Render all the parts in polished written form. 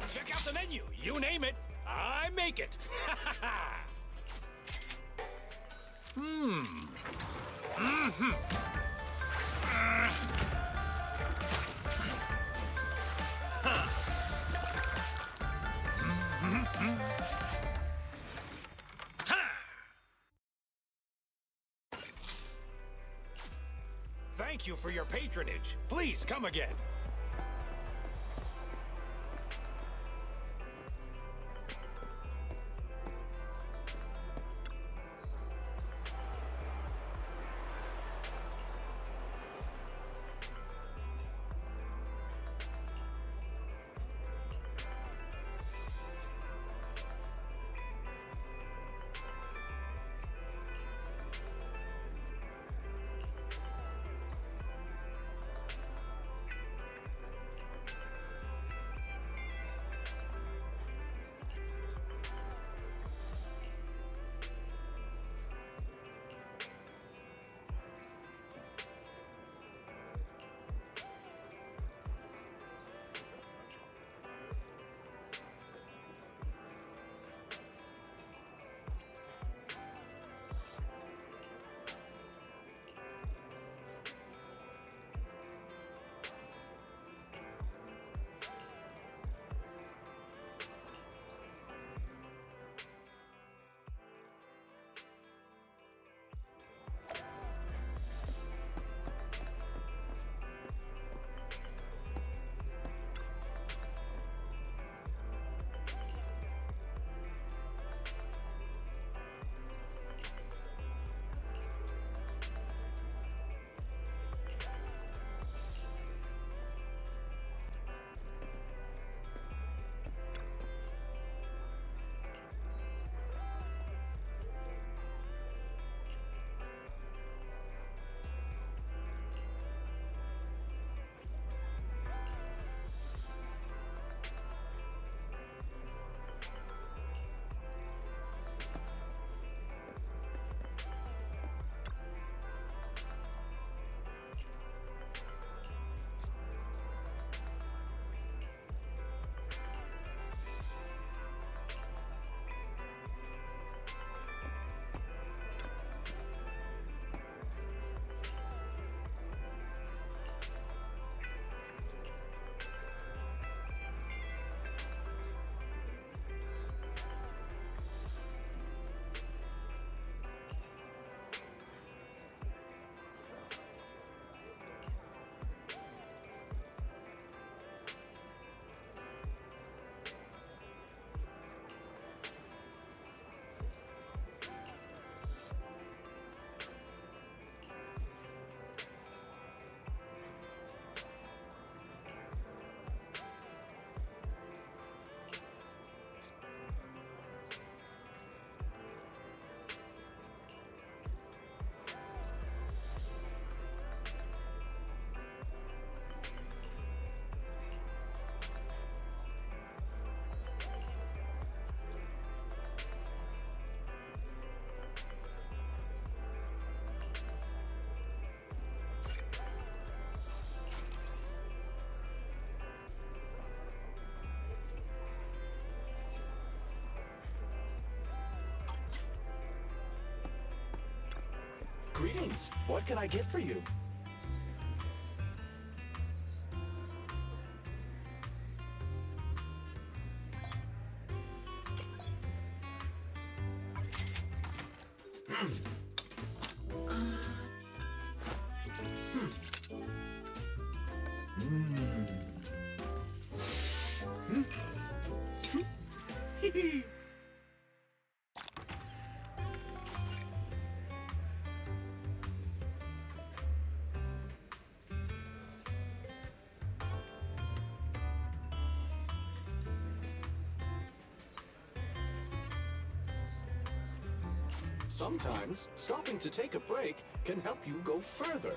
Check out the menu. You name it, I make it. Thank you for your patronage. Please come again. Greetings. What can I get for you? Sometimes, stopping to take a break can help you go further.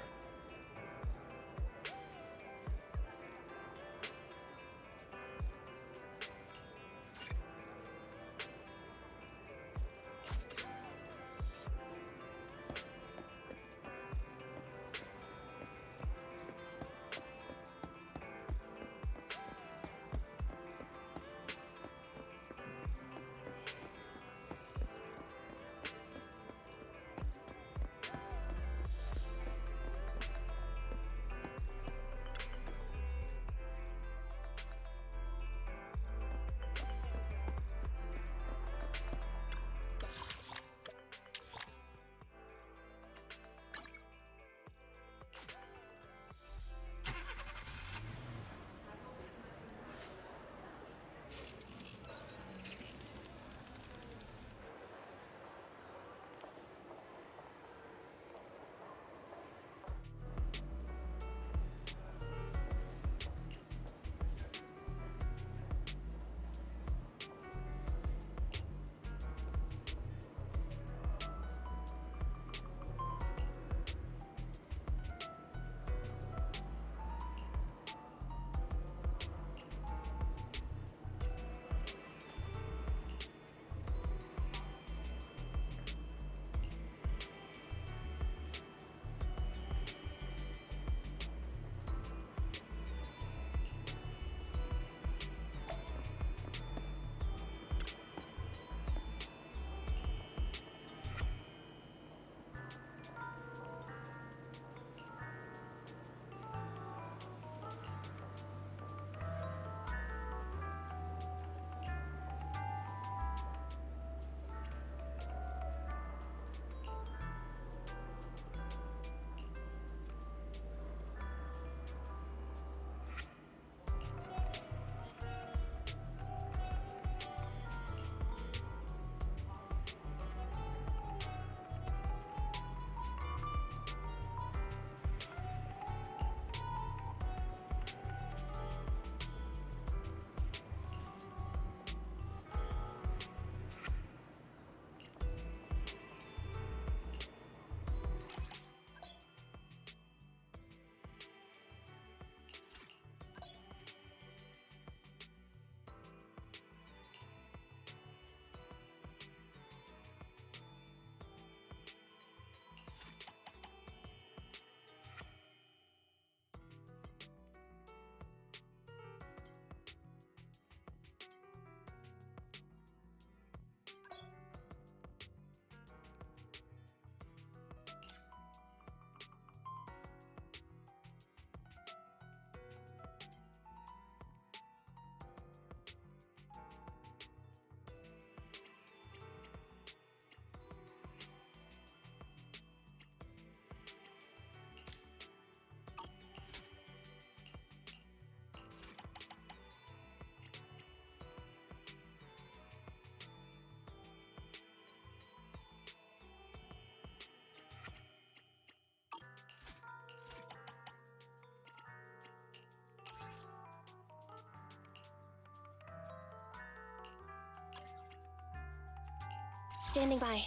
Standing by.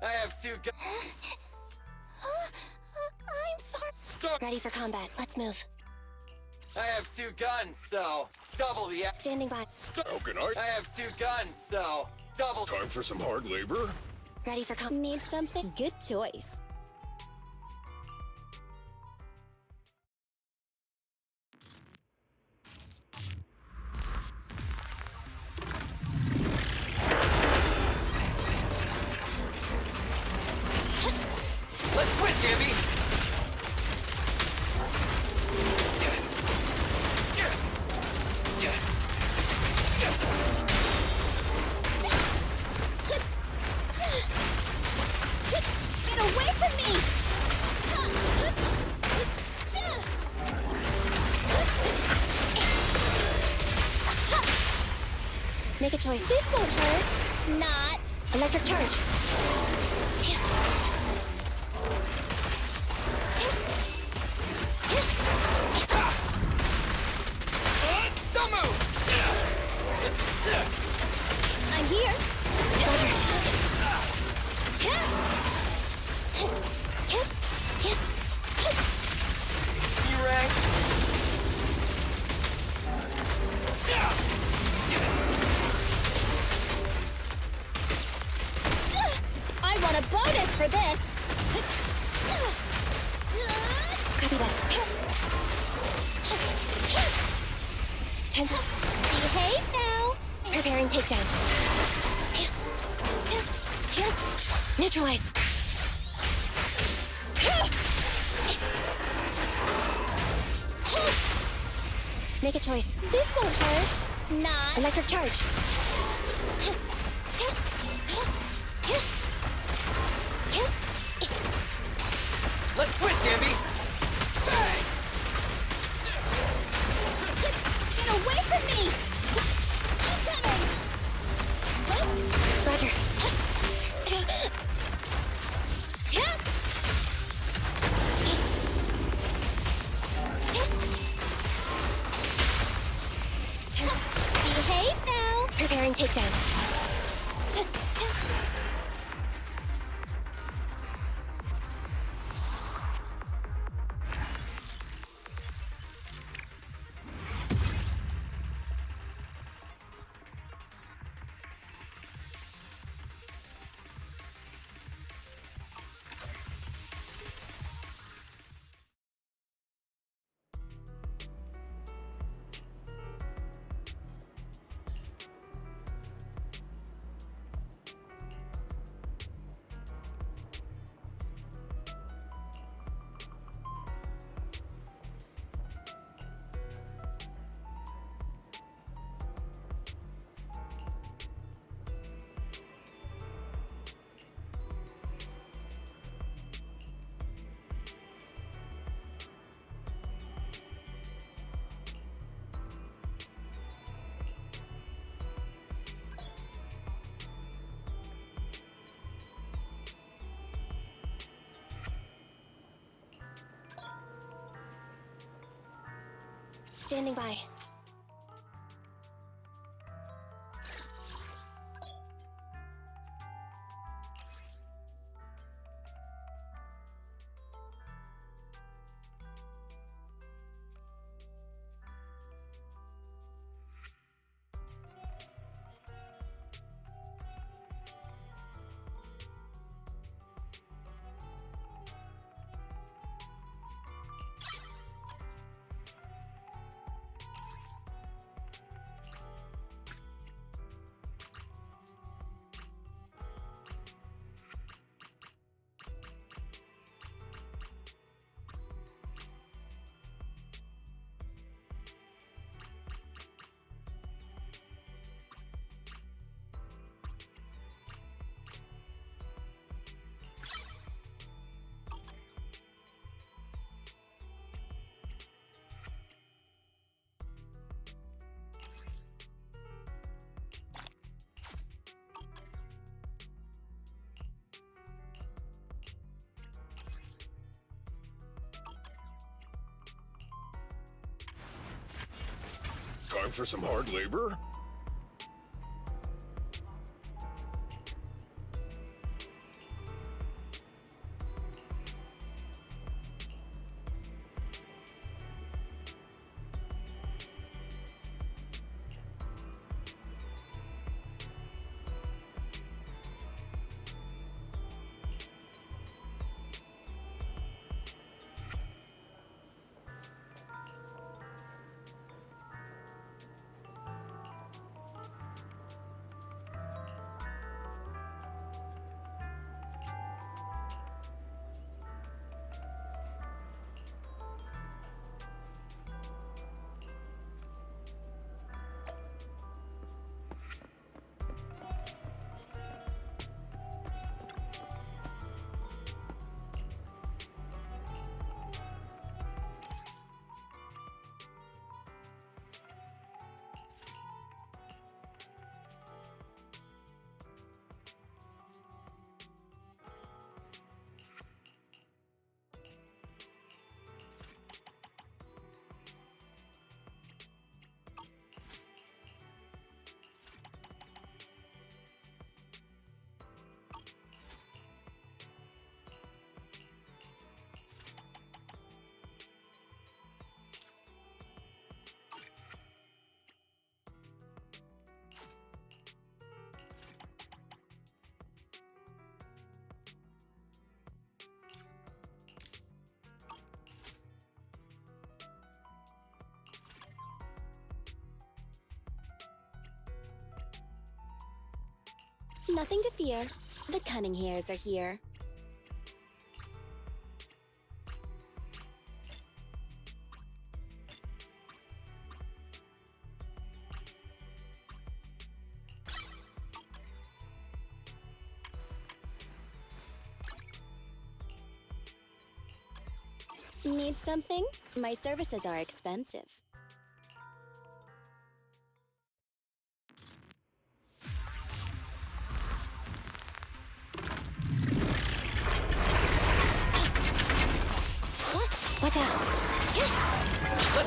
I have two guns. I'm sorry. Ready for combat. Let's move. I have two guns, so double the. Standing by. How can I? I have two guns, so double. Time for some hard labor? Ready for Need something? Good choice. Let's switch, Abby. Get away from me! Make a choice. This won't hurt. Not. Electric charge. Don't move. I'm here. You rang. I want a bonus for this. Copy that. Time. Behave now. Preparing takedown. Neutralize. Make a choice. This won't hurt. Not. Electric charge. Let's switch, Abby. Get away from me! I'm coming! Roger. Behave now. Preparing takedown. Standing by. Time for some hard labor? Nothing to fear. The cunning hairs are here. Need something? My services are expensive. Watch out.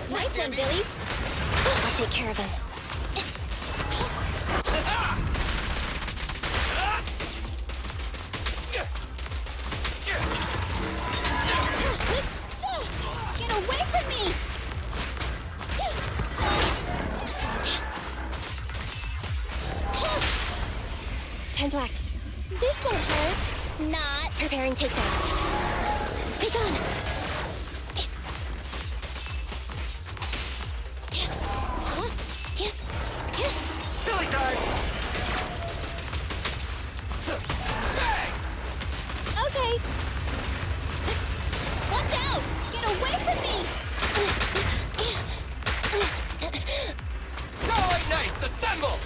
Nice one, Billy. I'll take care of him. Get away from me! Time to act. This won't hurt. Not. Preparing takedown. Be gone. Billy time! Bang! Okay. Watch out! Get away from me! Starlight Knights, assemble!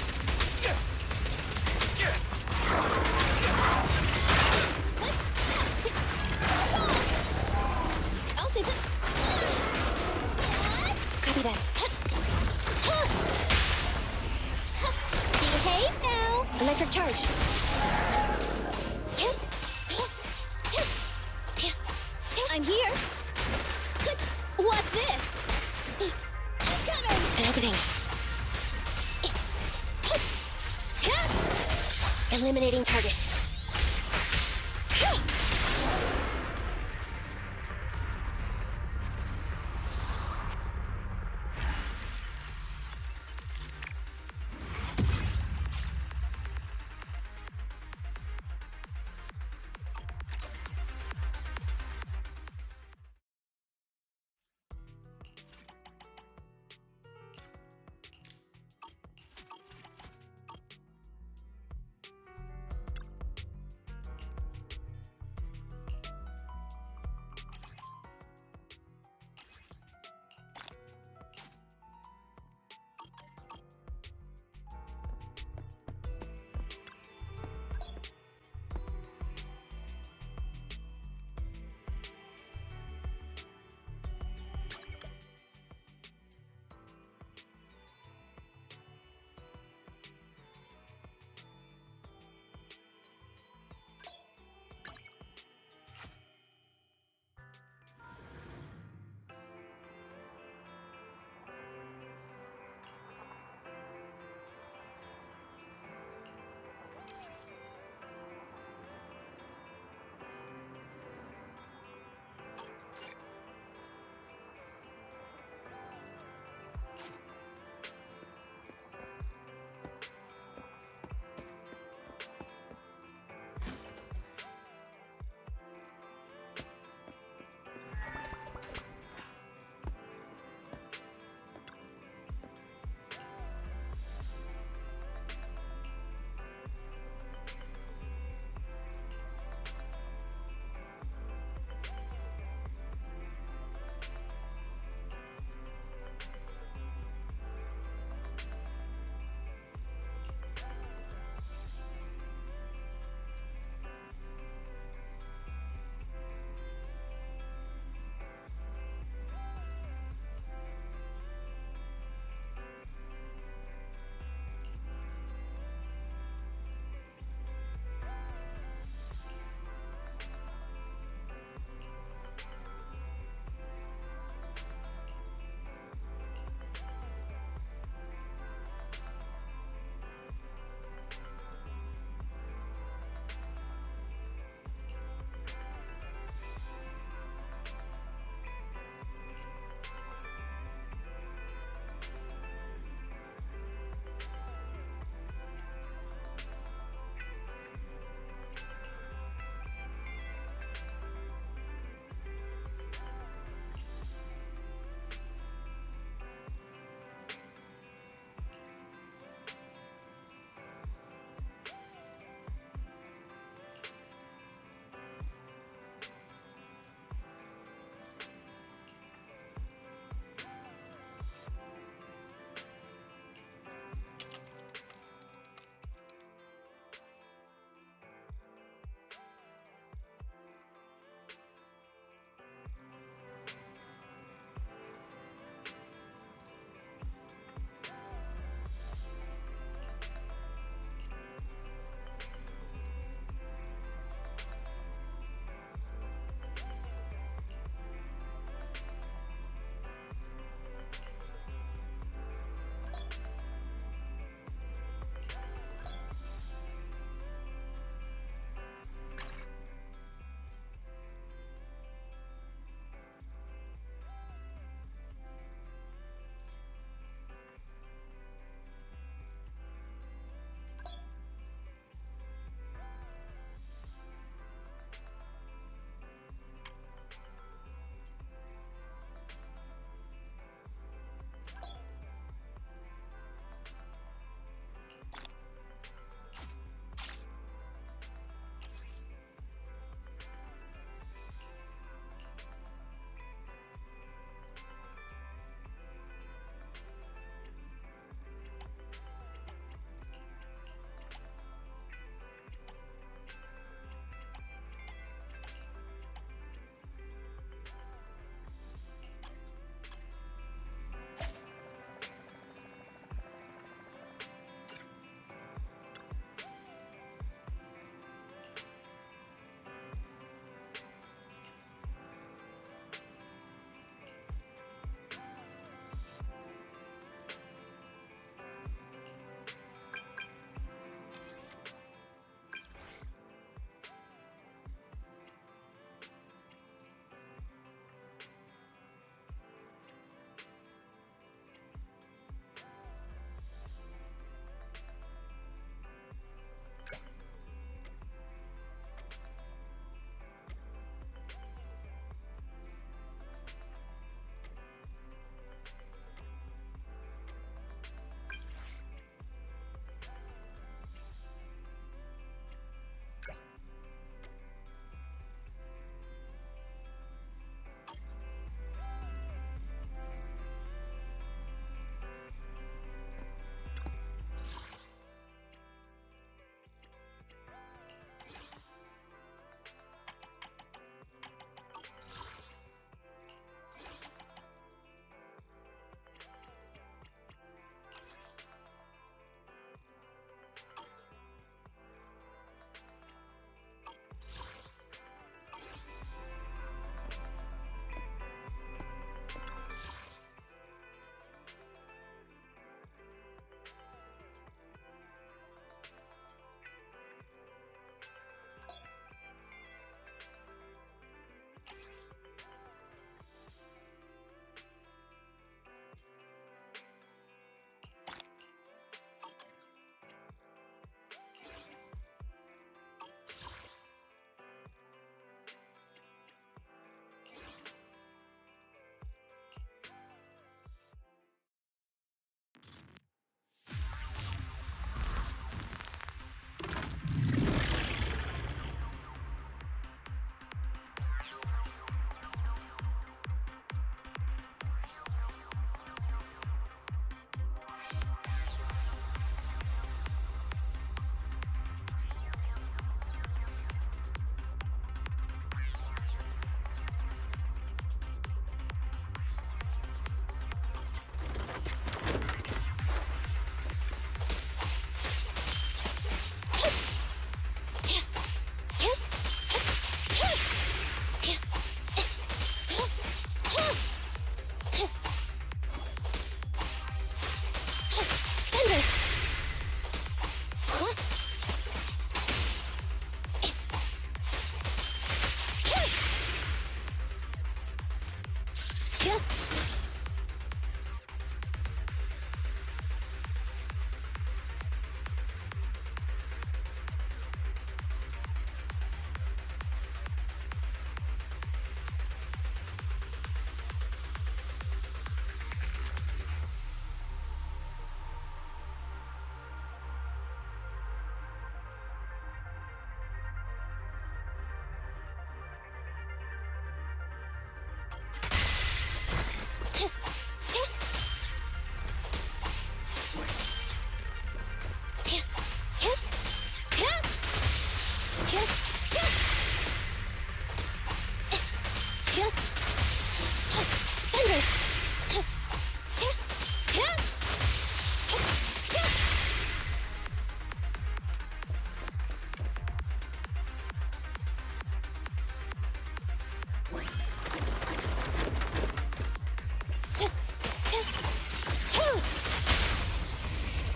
I'll save it. Copy that. Behave now. Electric charge. I'm here. What's this? Incoming! An opening. Eliminating target.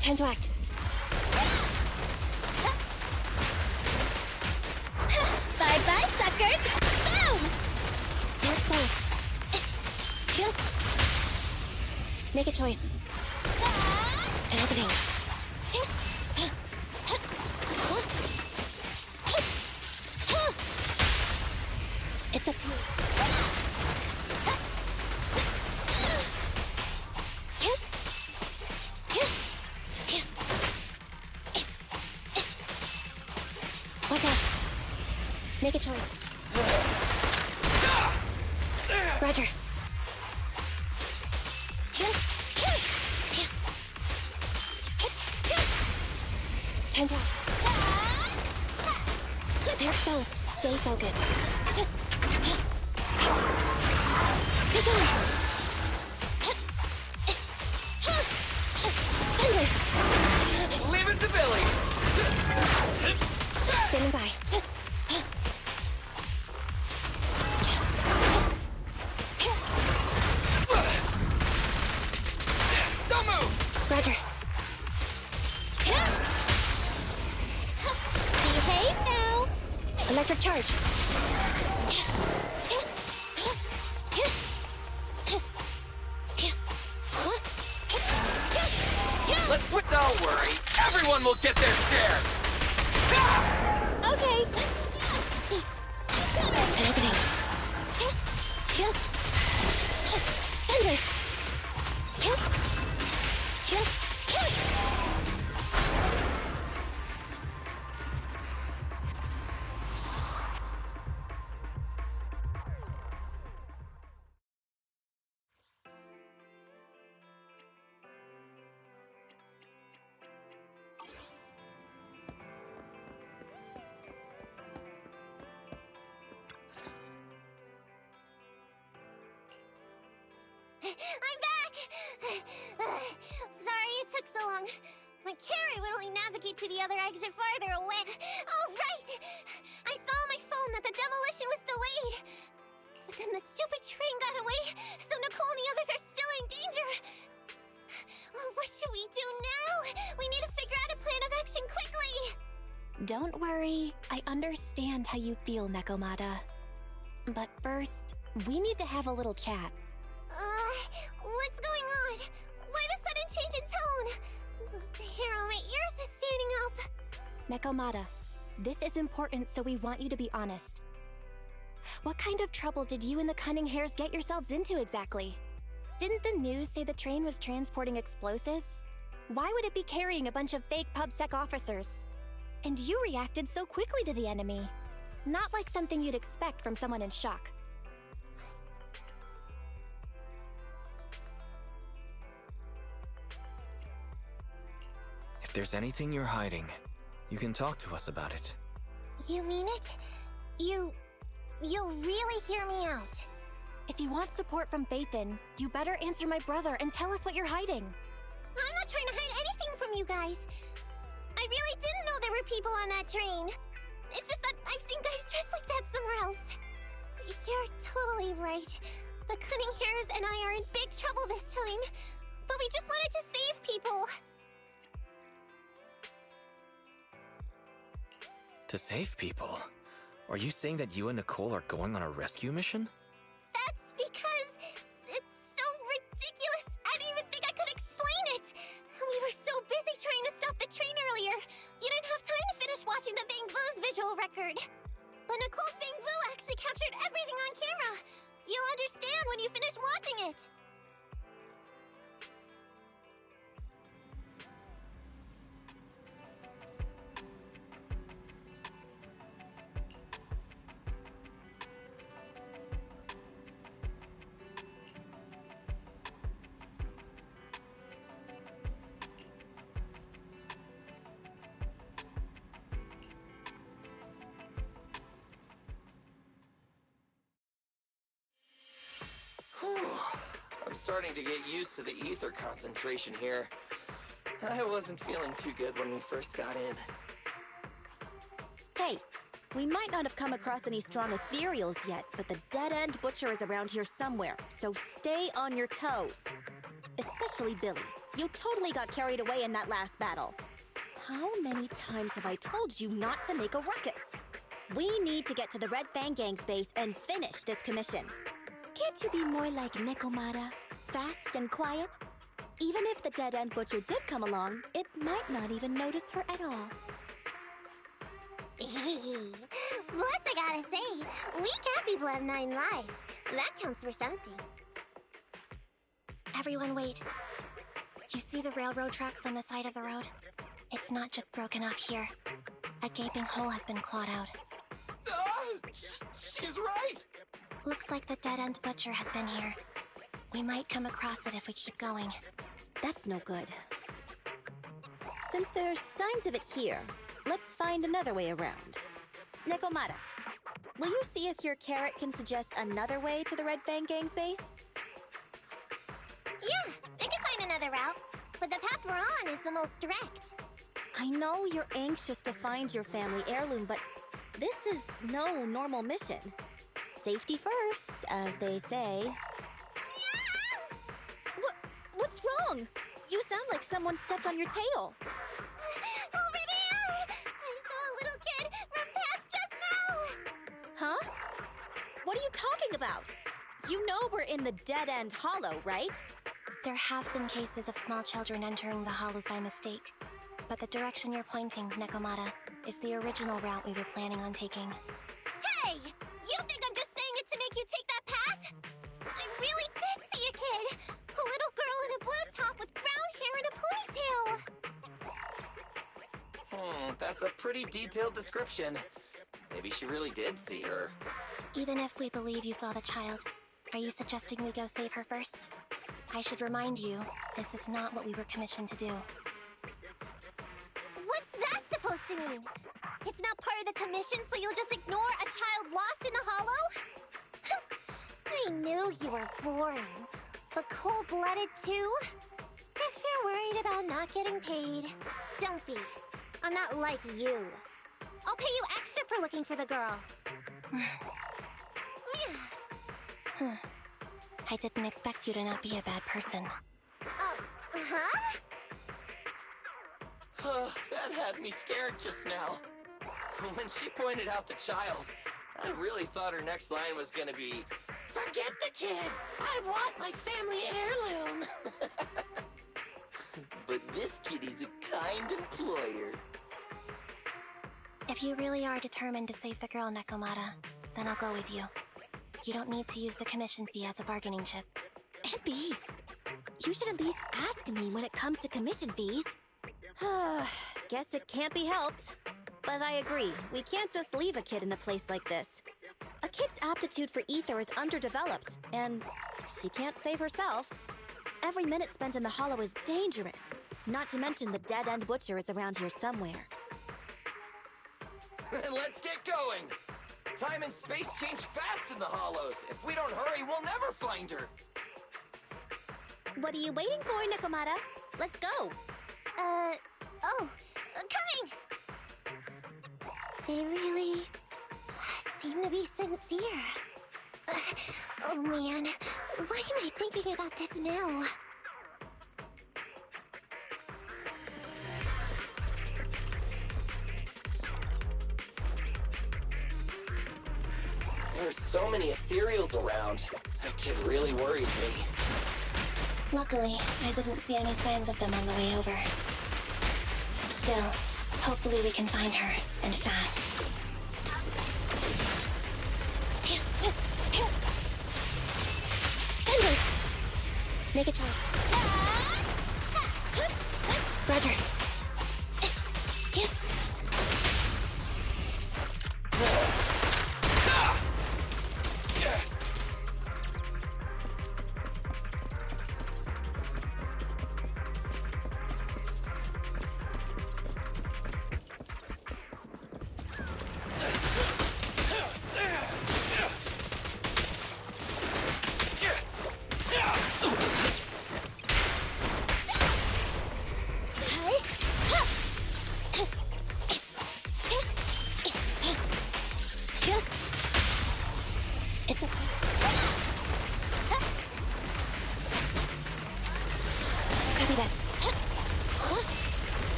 Time to act. Bye-bye, suckers! Boom! They're exposed. Make a choice. An opening. It's up to you. Watch out. Make a choice. Roger. Time to act. They're exposed. Stay focused. Be going. Thunder. Leave it to Billy. Standing by. Don't move. Roger. Behave now! Electric charge. Don't worry. Everyone will get their share. Okay. An opening. Thunder. I'm back! Sorry it took so long. My carry would only navigate to the other exit farther away. Oh, right! I saw on my phone that the demolition was delayed. But then the stupid train got away, so Nicole and the others are still in danger. Oh, what should we do now? We need to figure out a plan of action quickly! Don't worry. I understand how you feel, Nekomata. But first, we need to have a little chat. What's going on? Why the sudden change in tone? The hair on my ears is standing up. Nekomata, this is important, so we want you to be honest. What kind of trouble did you and the Cunning Hares get yourselves into exactly? Didn't the news say the train was transporting explosives? Why would it be carrying a bunch of fake PubSec officers? And you reacted so quickly to the enemy. Not like something you'd expect from someone in shock. If there's anything you're hiding, you can talk to us about it. You mean it? You'll really hear me out. If you want support from Phaethon, you better answer my brother and tell us what you're hiding. I'm not trying to hide anything from you guys. I really didn't know there were people on that train. It's just that I've seen guys dressed like that somewhere else. You're totally right. The Cunning Hares and I are in big trouble this time. But we just wanted to save people. To save people? Are you saying that you and Nicole are going on a rescue mission? That's because it's so ridiculous. I didn't even think I could explain it. We were so busy trying to stop the train earlier. You didn't have time to finish watching the Bang Boo's visual record. But Nicole's Bang Boo actually captured everything on camera. You'll understand when you finish watching it. I'm starting to get used to the ether concentration here. I wasn't feeling too good when we first got in. Hey, we might not have come across any strong ethereals yet, but the dead-end butcher is around here somewhere, so stay on your toes. Especially Billy. You totally got carried away in that last battle. How many times have I told you not to make a ruckus? We need to get to the Red Fang Gang's base and finish this commission. Can't you be more like Nekomata? Fast and quiet? Even if the dead-end butcher did come along, it might not even notice her at all. Plus, I gotta say, we cat people have 9 lives. That counts for something. Everyone wait. You see the railroad tracks on the side of the road? It's not just broken off here. A gaping hole has been clawed out. She's right! Looks like the dead-end butcher has been here. We might come across it if we keep going. That's no good. Since there's signs of it here, let's find another way around. Nekomata, will you see if your carrot can suggest another way to the Red Fang Gang's base? Yeah, I can find another route, but the path we're on is the most direct. I know you're anxious to find your family heirloom, but this is no normal mission. Safety first, as they say. What's wrong? You sound like someone stepped on your tail. Over there! I saw a little kid run past just now! Huh? What are you talking about? You know we're in the dead-end hollow, right? There have been cases of small children entering the hollows by mistake. But the direction you're pointing, Nekomata, is the original route we were planning on taking. Hey! You think I'm just saying it to make you take that path? I really did see a kid! A little girl in a blue top with brown hair and a ponytail! That's a pretty detailed description. Maybe she really did see her. Even if we believe you saw the child, are you suggesting we go save her first? I should remind you, this is not what we were commissioned to do. What's that supposed to mean? It's not part of the commission, so you'll just ignore a child lost in the hollow? I knew you were boring, but cold-blooded too? If you're worried about not getting paid, don't be. I'm not like you. I'll pay you extra for looking for the girl. I didn't expect you to not be a bad person. Huh? That had me scared just now. When she pointed out the child, I really thought her next line was gonna be, "Forget the kid! I want my family heirloom!" But this kitty's a kind employer. If you really are determined to save the girl, Nekomata, then I'll go with you. You don't need to use the commission fee as a bargaining chip. Abby, you should at least ask me when it comes to commission fees. Guess it can't be helped. But I agree, we can't just leave a kid in a place like this. A kid's aptitude for ether is underdeveloped, and she can't save herself. Every minute spent in the hollow is dangerous, not to mention the dead-end butcher is around here somewhere. Let's get going! Time and space change fast in the hollows. If we don't hurry, we'll never find her. What are you waiting for, Nekomata? Let's go! Coming! They really seem to be sincere. Oh man, why am I thinking about this now? There's so many ethereals around. That kid really worries me. Luckily, I didn't see any signs of them on the way over. Still, hopefully we can find her, and fast. Gunboat! Make a choice. Roger.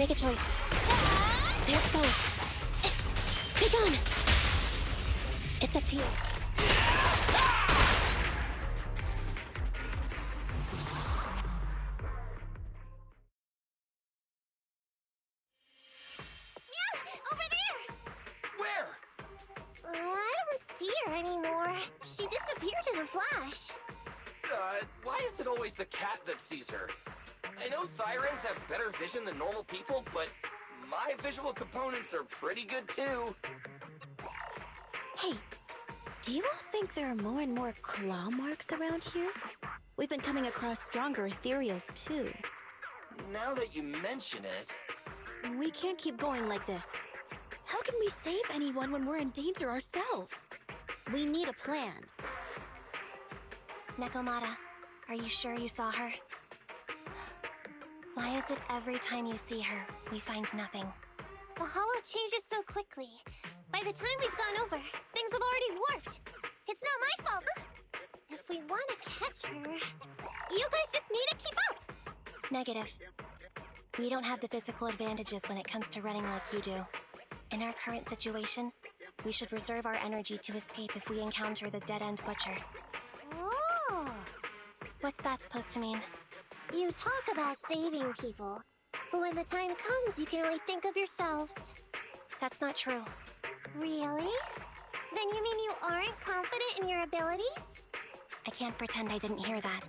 make a choice. They're exposed. Pick on! It's up to you. Yeah, over there! Where? I don't see her anymore. She disappeared in a flash. Why is it always the cat that sees her? I know Thyrans have better vision than normal people, but my visual components are pretty good too. Hey, do you all think there are more and more claw marks around here? We've been coming across stronger ethereals too. Now that you mention it... We can't keep going like this. How can we save anyone when we're in danger ourselves? We need a plan. Nekomata, are you sure you saw her? Why is it every time you see her, we find nothing? The hollow changes so quickly. By the time we've gone over, things have already warped. It's not my fault. If we want to catch her, you guys just need to keep up. Negative. We don't have the physical advantages when it comes to running like you do. In our current situation, we should reserve our energy to escape if we encounter the dead-end butcher. Oh! What's that supposed to mean? You talk about saving people, but when the time comes, you can only think of yourselves. That's not true. Really? Then you mean you aren't confident in your abilities? I can't pretend I didn't hear that.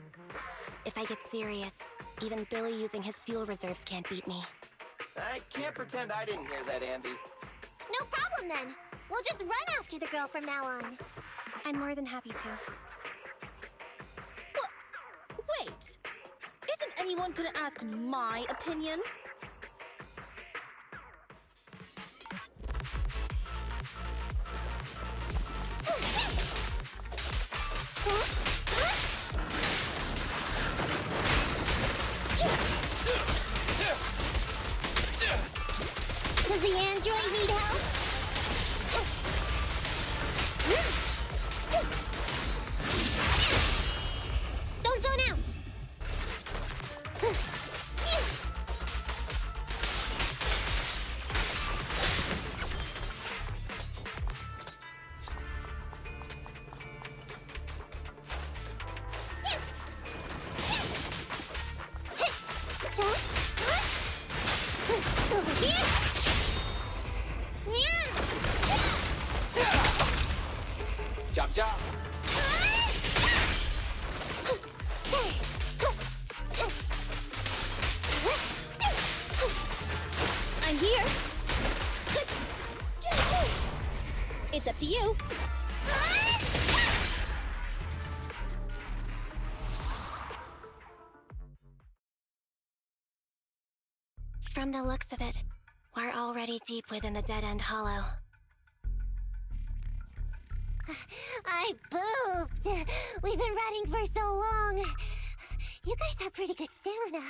If I get serious, even Billy using his fuel reserves can't beat me. I can't pretend I didn't hear that, Ambi. No problem then. We'll just run after the girl from now on. I'm more than happy to. Wait! Isn't anyone gonna ask my opinion? Does the android need help? Don't zone out! Over here! Chop chop! I'm here! It's up to you! From the looks of it, we're already deep within the dead-end hollow. I pooped! We've been running for so long. You guys have pretty good stamina.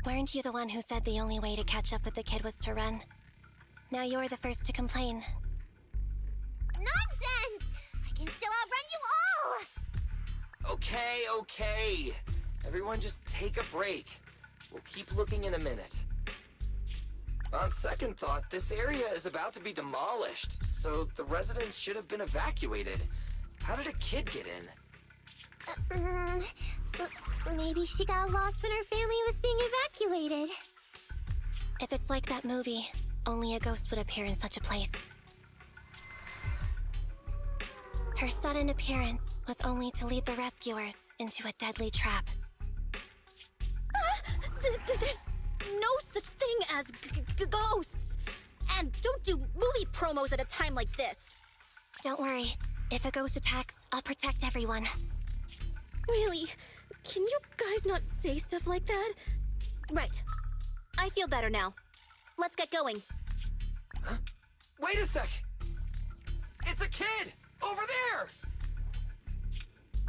Weren't you the one who said the only way to catch up with the kid was to run? Now you're the first to complain. Nonsense! I can still outrun you all! Okay. Everyone just take a break. We'll keep looking in a minute. On second thought, this area is about to be demolished, so the residents should have been evacuated. How did a kid get in? Maybe she got lost when her family was being evacuated. If it's like that movie, only a ghost would appear in such a place. Her sudden appearance was only to lead the rescuers into a deadly trap. There's no such thing as ghosts! And don't do movie promos at a time like this! Don't worry. If a ghost attacks, I'll protect everyone. Really? Can you guys not say stuff like that? Right. I feel better now. Let's get going. Huh? Wait a sec! It's a kid! Over there!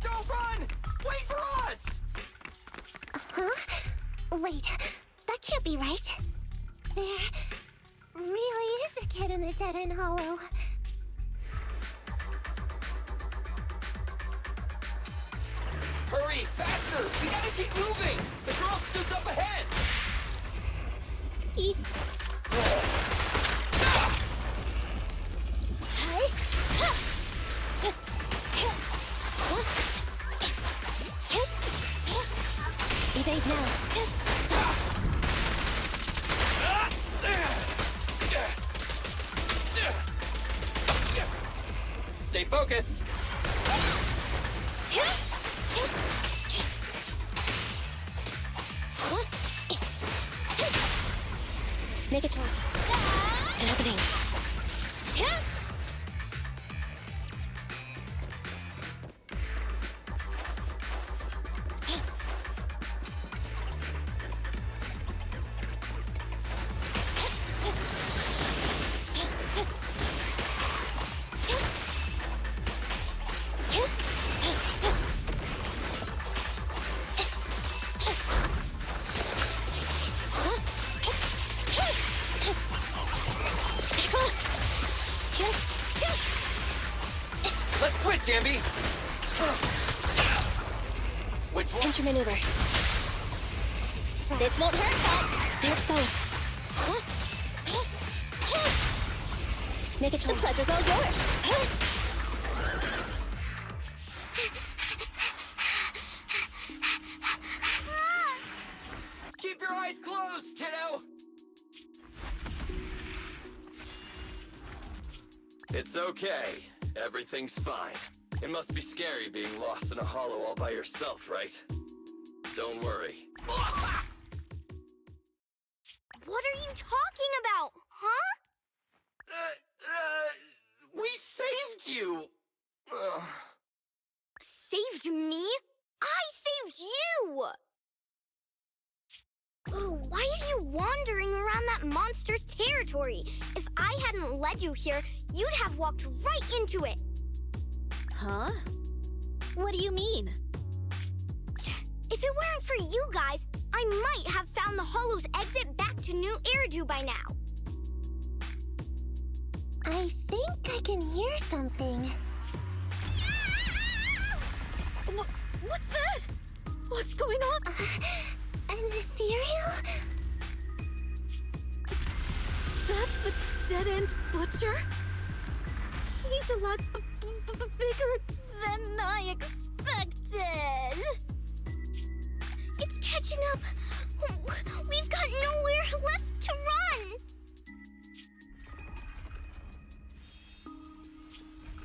Don't run! Wait for us! Huh? Wait, that can't be right. There really is a kid in the dead-end hollow. Hurry, faster! We gotta keep moving! The girl's just up ahead! Evade now. Stay focused. Make a turn. An opening. Let's switch, Ambi. Which one? Enter maneuver. This won't hurt much. They're exposed. Make a The choice. pleasure's all yours. Keep your eyes closed, kiddo. It's okay. Everything's fine. It must be scary being lost in a hollow all by yourself, right? Don't worry. What are you talking about, huh? We saved you. Saved me? I saved you! Why are you wandering around that monster's territory? If I hadn't led you here, you'd have walked right into it. Huh? What do you mean? If it weren't for you guys, I might have found the Hollow's exit back to New Eridu by now. I think I can hear something. What's that? What's going on? An ethereal? That's the dead-end butcher? He's a lot bigger than I expected. It's catching up. We've got nowhere left to run.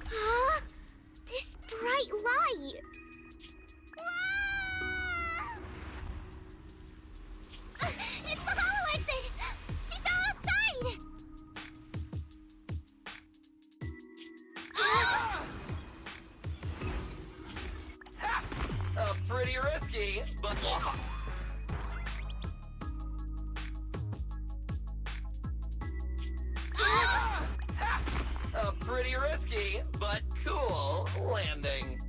Huh? This bright light. Ah! It's the hollow exit. She fell outside. Pretty risky, but a pretty risky, but cool landing.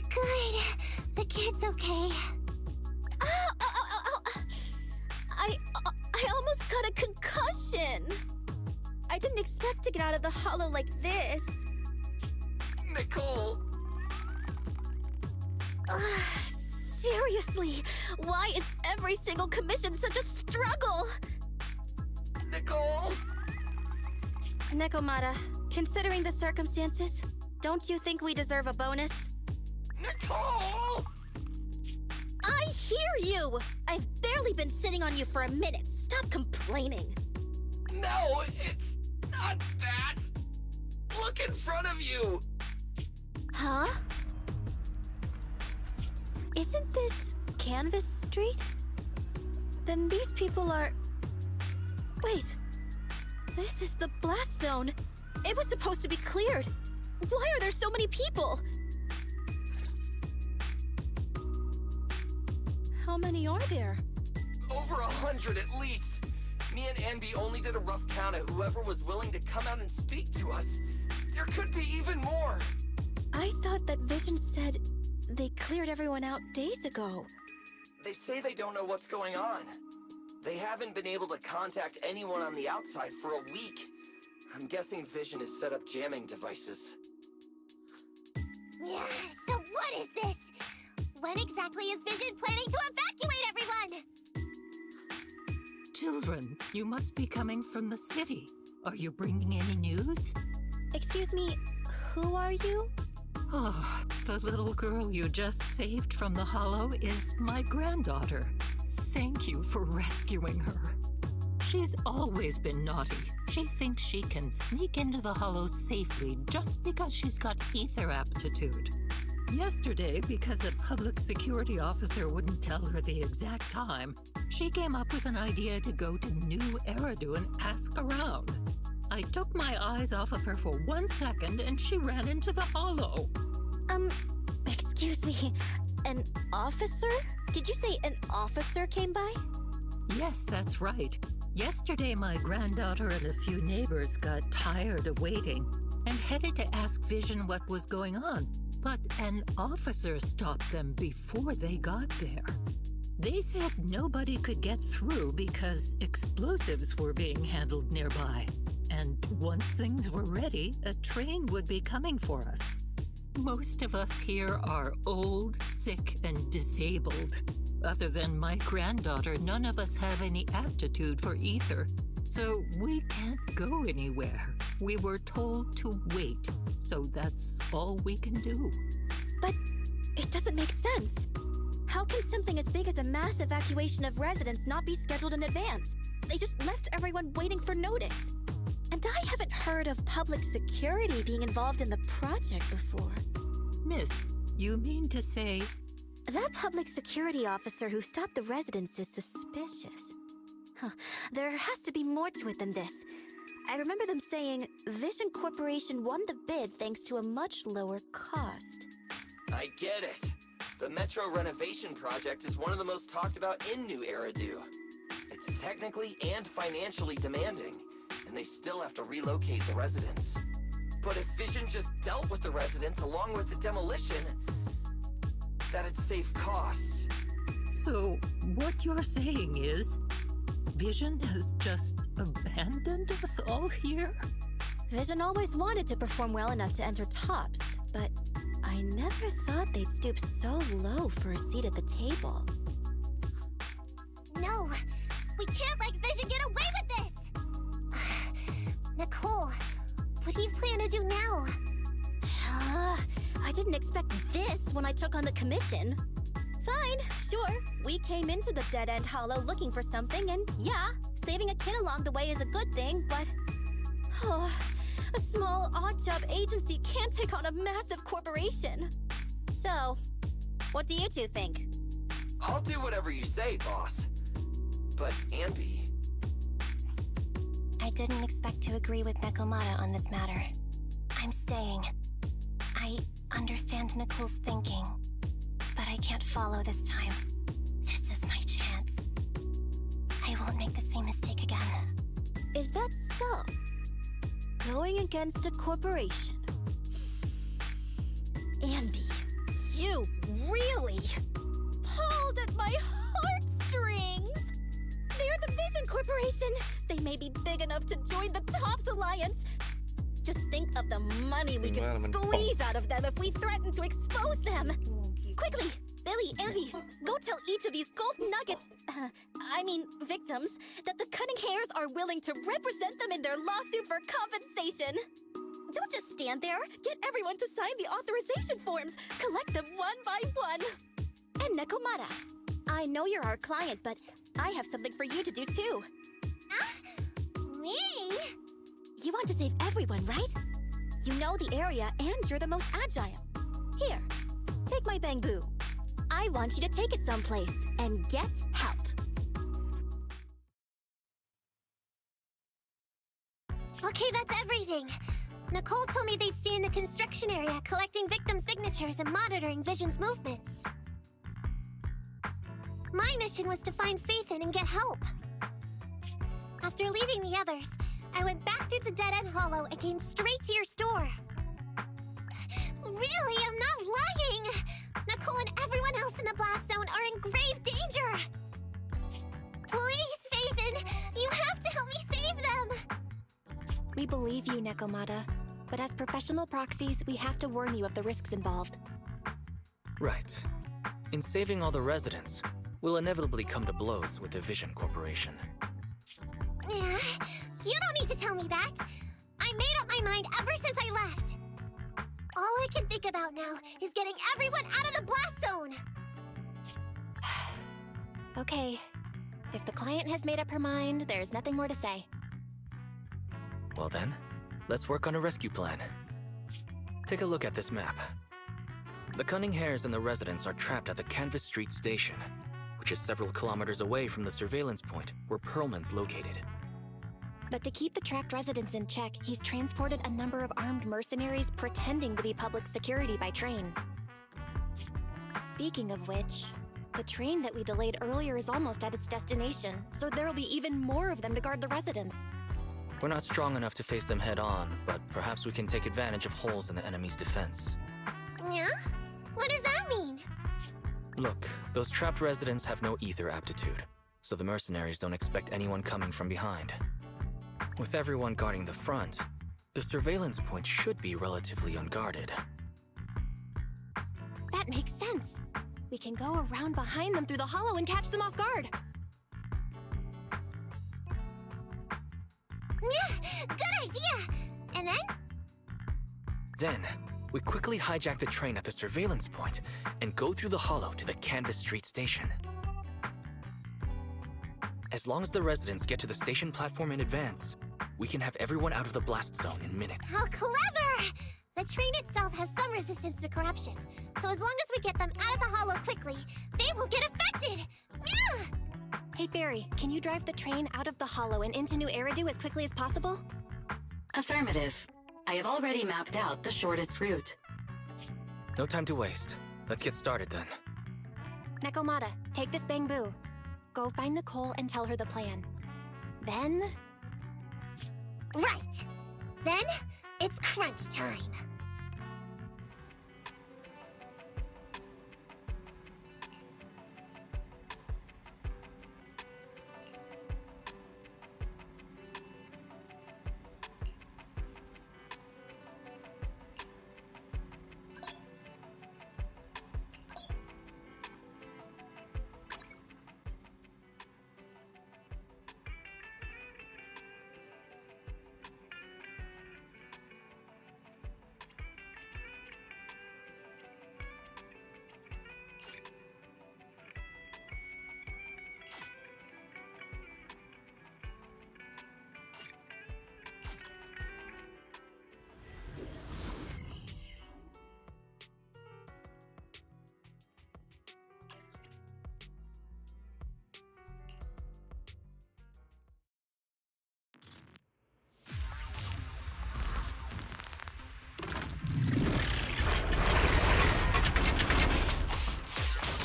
Good. The kid's okay. I almost got a concussion. I didn't expect to get out of the hollow like this. Nicole, Seriously, why is every single commission such a struggle? Nicole. Nekomata, considering the circumstances, don't you think we deserve a bonus? Nicole! I hear you! I've barely been sitting on you for a minute. Stop complaining. No, it's not that. Look in front of you. Huh? Isn't this Canvas Street? Then these people are... Wait. This is the blast zone. It was supposed to be cleared. Why are there so many people? How many are there? Over 100 at least. Me and Anby only did a rough count of whoever was willing to come out and speak to us. There could be even more. I thought that Vision said they cleared everyone out days ago. They say they don't know what's going on. They haven't been able to contact anyone on the outside for a week. I'm guessing Vision has set up jamming devices. Yeah, so what is this? When exactly is Vision planning to evacuate everyone? Children, you must be coming from the city. Are you bringing any news? Excuse me, who are you? Oh, the little girl you just saved from the hollow is my granddaughter. Thank you for rescuing her. She's always been naughty. She thinks she can sneak into the hollow safely just because she's got ether aptitude. Yesterday, because a public security officer wouldn't tell her the exact time, she came up with an idea to go to New Eridu and ask around. I took my eyes off of her for 1 second and she ran into the hollow. Excuse me, an officer? Did you say an officer came by? Yes, that's right. Yesterday, my granddaughter and a few neighbors got tired of waiting and headed to ask Vision what was going on. But an officer stopped them before they got there. They said nobody could get through because explosives were being handled nearby. And once things were ready, a train would be coming for us. Most of us here are old, sick, and disabled. Other than my granddaughter, none of us have any aptitude for ether. So we can't go anywhere. We were told to wait. So that's all we can do. But it doesn't make sense. How can something as big as a mass evacuation of residents not be scheduled in advance? They just left everyone waiting for notice. And I haven't heard of public security being involved in the project before. Miss, you mean to say... That public security officer who stopped the residents is suspicious. There has to be more to it than this. I remember them saying Vision Corporation won the bid thanks to a much lower cost. I get it. The Metro renovation project is one of the most talked about in New Eridu. It's technically and financially demanding, and they still have to relocate the residents. But if Vision just dealt with the residents along with the demolition, that'd save costs. So, what you're saying is, Vision has just abandoned us all here? Vision always wanted to perform well enough to enter tops, but I never thought they'd stoop so low for a seat at the table. No, we can't let Vision get away with this! Nicole, what do you plan to do now? I didn't expect this when I took on the commission. Fine, sure. We came into the dead-end hollow looking for something, and yeah, saving a kid along the way is a good thing, but... a small, odd-job agency can't take on a massive corporation. So, what do you two think? I'll do whatever you say, boss. But, Anby... I didn't expect to agree with Nekomata on this matter. I'm staying. I understand Nicole's thinking, but I can't follow this time. This is my chance. I won't make the same mistake again. Is that so? Going against a corporation? Anby, you really pulled at my heartstrings! They're the Vision Corporation! They may be big enough to join the Tops Alliance! Just think of the money we could squeeze out of them if we threaten to expose them! Quickly, Billy, Anby, go tell each of these gold nuggets, victims, that the Cunning Hairs are willing to represent them in their lawsuit for compensation! Don't just stand there! Get everyone to sign the authorization forms! Collect them one by one! And Nekomata, I know you're our client, but I have something for you to do too. Me? You want to save everyone, right? You know the area and you're the most agile. Here, take my bamboo. I want you to take it someplace and get help. Okay, that's everything. Nicole told me they'd stay in the construction area, collecting victim signatures and monitoring Vision's movements. My mission was to find Faithin and get help. After leaving the others, I went back through the dead-end hollow and came straight to your store. Really, I'm not lying! Nicole and everyone else in the blast zone are in grave danger! Please, Faithin, you have to help me save them! We believe you, Nekomata, but as professional proxies, we have to warn you of the risks involved. Right. In saving all the residents, we'll inevitably come to blows with the Vision Corporation. Yeah, you don't need to tell me that. I made up my mind ever since I left. All I can think about now is getting everyone out of the blast zone. Okay. If the client has made up her mind, there's nothing more to say. Well then, let's work on a rescue plan. Take a look at this map. The cunning hares and the residents are trapped at the Canvas Street station, which is several kilometers away from the surveillance point where Perlman's located. But to keep the trapped residents in check, he's transported a number of armed mercenaries pretending to be public security by train. Speaking of which, the train that we delayed earlier is almost at its destination, so there'll be even more of them to guard the residents. We're not strong enough to face them head on, but perhaps we can take advantage of holes in the enemy's defense. Yeah? What does that mean? Look, those trapped residents have no ether aptitude, so the mercenaries don't expect anyone coming from behind. With everyone guarding the front, the surveillance point should be relatively unguarded. That makes sense. We can go around behind them through the hollow and catch them off guard. Yeah, good idea! And then? Then, we quickly hijack the train at the surveillance point and go through the hollow to the Canvas Street station. As long as the residents get to the station platform in advance, we can have everyone out of the blast zone in minutes. How clever! The train itself has some resistance to corruption, so as long as we get them out of the hollow quickly, they won't get affected! Yeah! Hey Barry, can you drive the train out of the hollow and into New Eridu as quickly as possible? Affirmative. I have already mapped out the shortest route. No time to waste. Let's get started then. Nekomata, take this bamboo. Go find Nicole and tell her the plan. Then... Right! Then, it's crunch time.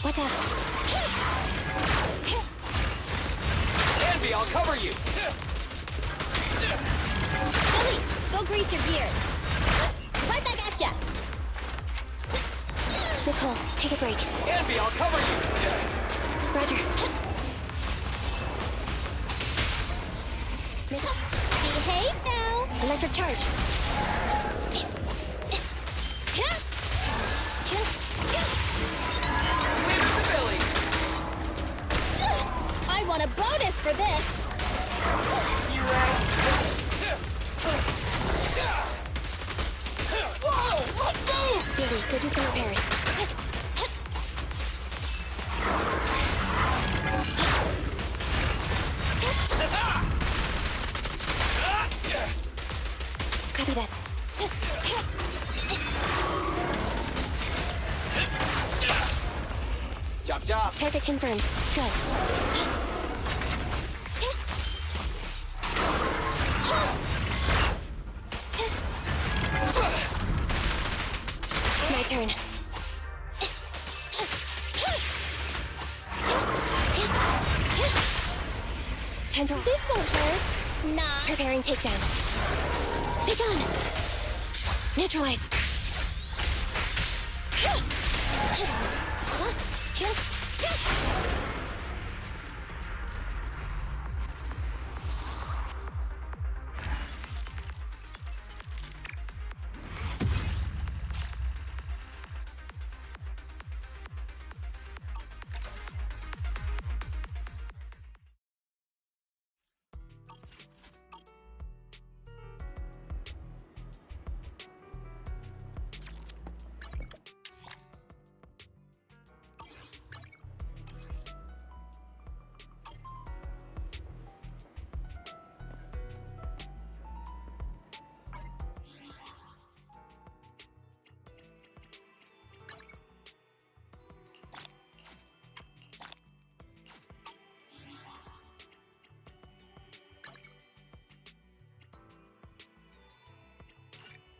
Watch out! Envy, I'll cover you! Ellie, go grease your gears. Right back at ya! Nicole, take a break. Envy, I'll cover you! Roger. Behave now! Electric charge. I want a bonus for this! You ready? Whoa! Let's move! Billy, go do some repairs. Copy that. Chop chop! Target confirmed. Good. My turn. Time to... This won't hurt. Nah. Preparing takedown. Be gone! Neutralize.